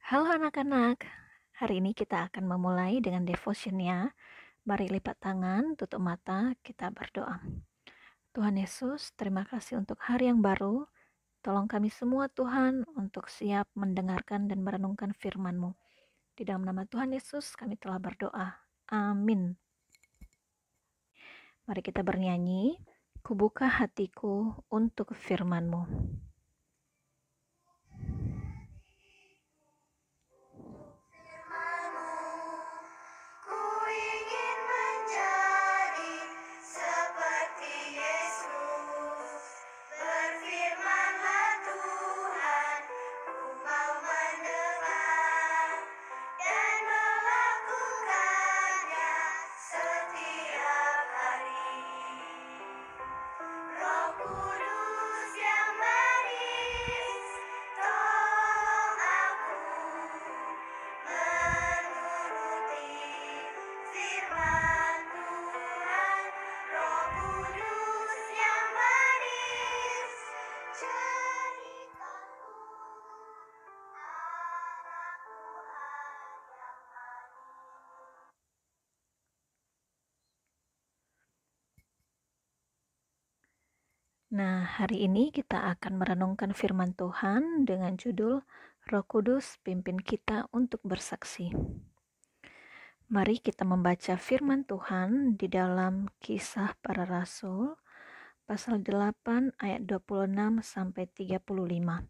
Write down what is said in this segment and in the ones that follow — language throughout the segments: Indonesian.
Halo anak-anak, hari ini kita akan memulai dengan devotionnya. Mari lipat tangan, tutup mata, kita berdoa. Tuhan Yesus, terima kasih untuk hari yang baru. Tolong kami semua Tuhan untuk siap mendengarkan dan merenungkan firman-Mu. Di dalam nama Tuhan Yesus kami telah berdoa. Amin. Mari kita bernyanyi, Kubuka hatiku untuk firman-Mu. Nah, hari ini kita akan merenungkan firman Tuhan dengan judul Roh Kudus pimpin kita untuk bersaksi. Mari kita membaca firman Tuhan di dalam Kisah Para Rasul pasal 8 ayat 26 sampai 35.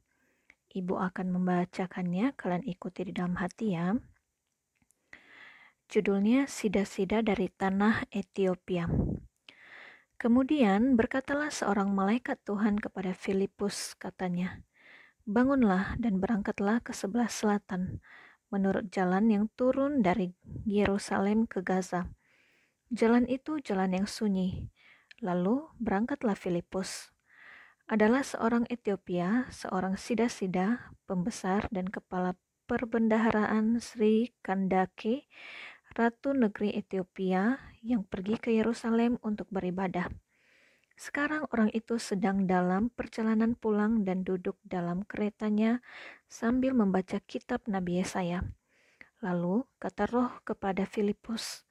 Ibu akan membacakannya, kalian ikuti di dalam hati ya. Judulnya Sida-sida dari Tanah Ethiopia. Kemudian berkatalah seorang malaikat Tuhan kepada Filipus, katanya, "Bangunlah dan berangkatlah ke sebelah selatan, menurut jalan yang turun dari Yerusalem ke Gaza. Jalan itu jalan yang sunyi." Lalu berangkatlah Filipus. Adalah seorang Ethiopia, seorang sida-sida, pembesar dan kepala perbendaharaan Sri Kandake, Ratu Negeri Ethiopia yang pergi ke Yerusalem untuk beribadah. Sekarang orang itu sedang dalam perjalanan pulang dan duduk dalam keretanya sambil membaca kitab Nabi Yesaya. Lalu kata Roh kepada Filipus,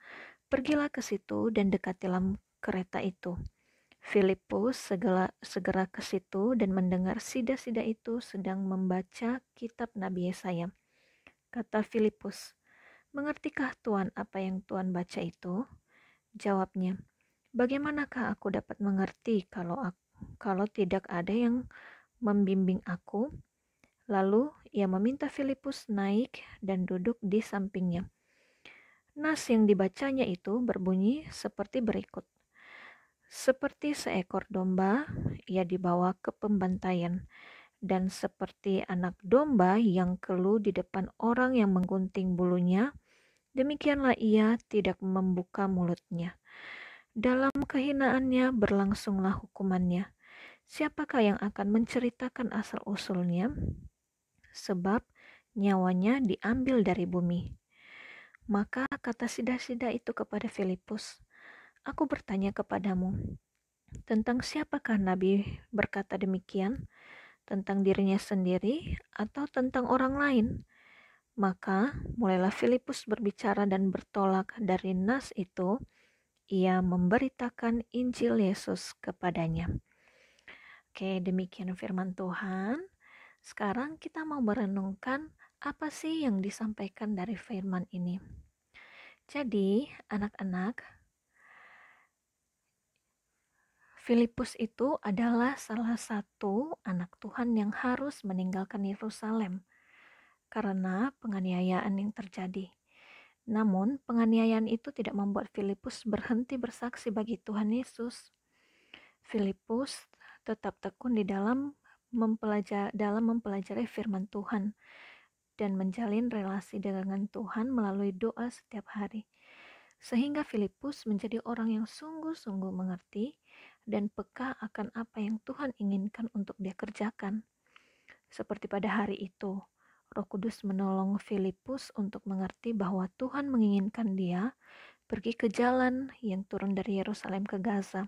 "Pergilah ke situ dan dekatilah kereta itu." Filipus segera ke situ dan mendengar sida-sida itu sedang membaca kitab Nabi Yesaya. Kata Filipus, "Mengertikah Tuan apa yang Tuan baca itu?" Jawabnya, "Bagaimanakah aku dapat mengerti kalau tidak ada yang membimbing aku?" Lalu ia meminta Filipus naik dan duduk di sampingnya. Nas yang dibacanya itu berbunyi seperti berikut. Seperti seekor domba, ia dibawa ke pembantaian, dan seperti anak domba yang keluh di depan orang yang menggunting bulunya, demikianlah ia tidak membuka mulutnya. Dalam kehinaannya berlangsunglah hukumannya. Siapakah yang akan menceritakan asal-usulnya? Sebab nyawanya diambil dari bumi. Maka kata sida-sida itu kepada Filipus, "Aku bertanya kepadamu, tentang siapakah Nabi berkata demikian? Tentang dirinya sendiri atau tentang orang lain?" Maka mulailah Filipus berbicara dan bertolak dari nas itu. Ia memberitakan Injil Yesus kepadanya. Oke, demikian firman Tuhan. Sekarang kita mau merenungkan apa sih yang disampaikan dari firman ini. Jadi, anak-anak, Filipus itu adalah salah satu anak Tuhan yang harus meninggalkan Yerusalem karena penganiayaan yang terjadi. Namun, penganiayaan itu tidak membuat Filipus berhenti bersaksi bagi Tuhan Yesus. Filipus tetap tekun di dalam mempelajari firman Tuhan dan menjalin relasi dengan Tuhan melalui doa setiap hari. Sehingga Filipus menjadi orang yang sungguh-sungguh mengerti dan peka akan apa yang Tuhan inginkan untuk dia kerjakan. Seperti pada hari itu, Roh Kudus menolong Filipus untuk mengerti bahwa Tuhan menginginkan dia pergi ke jalan yang turun dari Yerusalem ke Gaza.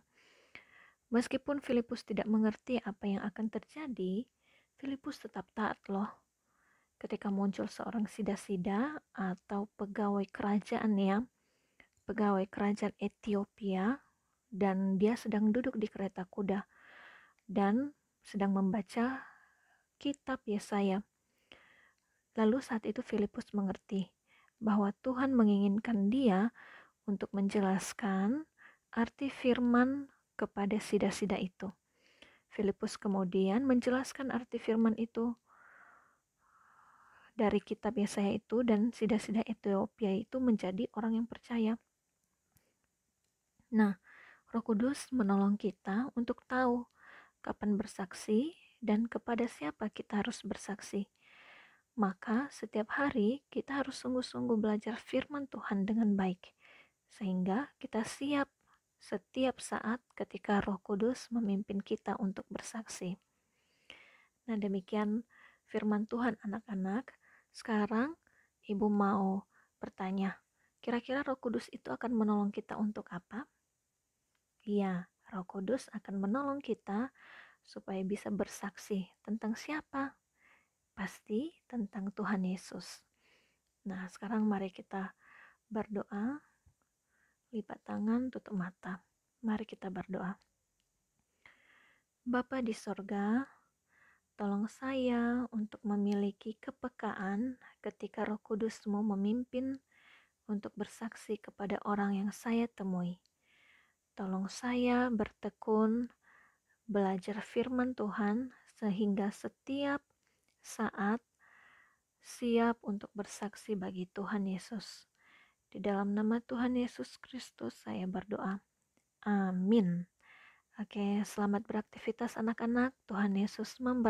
Meskipun Filipus tidak mengerti apa yang akan terjadi, Filipus tetap taat loh. ketika muncul seorang sida-sida atau pegawai kerajaan pegawai kerajaan Ethiopia, dan dia sedang duduk di kereta kuda dan sedang membaca kitab Yesaya. Lalu saat itu Filipus mengerti bahwa Tuhan menginginkan dia untuk menjelaskan arti firman kepada sida-sida itu. Filipus kemudian menjelaskan arti firman itu dari kitab Yesaya itu, dan sida-sida Ethiopia itu menjadi orang yang percaya. Nah, Roh Kudus menolong kita untuk tahu kapan bersaksi dan kepada siapa kita harus bersaksi. Maka setiap hari kita harus sungguh-sungguh belajar firman Tuhan dengan baik, sehingga kita siap setiap saat ketika Roh Kudus memimpin kita untuk bersaksi. Nah, demikian firman Tuhan anak-anak. Sekarang Ibu mau bertanya, kira-kira Roh Kudus itu akan menolong kita untuk apa? Iya, Roh Kudus akan menolong kita supaya bisa bersaksi tentang siapa? Pasti tentang Tuhan Yesus. Nah, sekarang mari kita berdoa, lipat tangan, tutup mata. Mari kita berdoa. Bapa di sorga, tolong saya untuk memiliki kepekaan ketika Roh Kudus-Mu memimpin untuk bersaksi kepada orang yang saya temui. Tolong saya bertekun belajar firman Tuhan sehingga setiap saat siap untuk bersaksi bagi Tuhan Yesus. Di dalam nama Tuhan Yesus Kristus saya berdoa. Amin. Oke, selamat beraktivitas anak-anak. Tuhan Yesus memberkati.